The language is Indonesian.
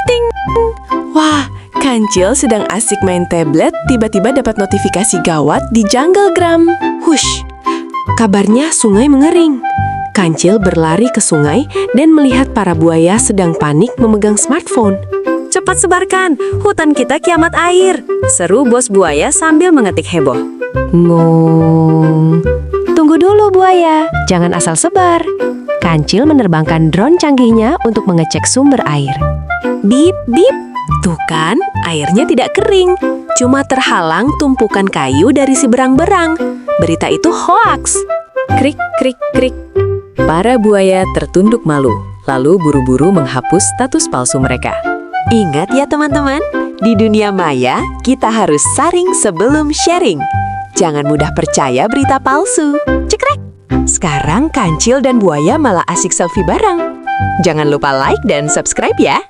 Ting! Wah, Kancil sedang asik main tablet, tiba-tiba dapat notifikasi gawat di Junglegram. Hush! Kabarnya sungai mengering. Kancil berlari ke sungai dan melihat para buaya sedang panik memegang smartphone. Cepat sebarkan, hutan kita kiamat air. Seru bos buaya sambil mengetik heboh. Ngong. Tunggu dulu buaya, jangan asal sebar. Kancil menerbangkan drone canggihnya untuk mengecek sumber air. Bip, bip. Tuh kan, airnya tidak kering. Cuma terhalang tumpukan kayu dari si berang-berang. Berita itu hoaks. Krik, krik, krik. Para buaya tertunduk malu, lalu buru-buru menghapus status palsu mereka. Ingat ya teman-teman, di dunia maya kita harus saring sebelum sharing. Jangan mudah percaya berita palsu. Cekrek! Sekarang Kancil dan buaya malah asik selfie bareng. Jangan lupa like dan subscribe ya.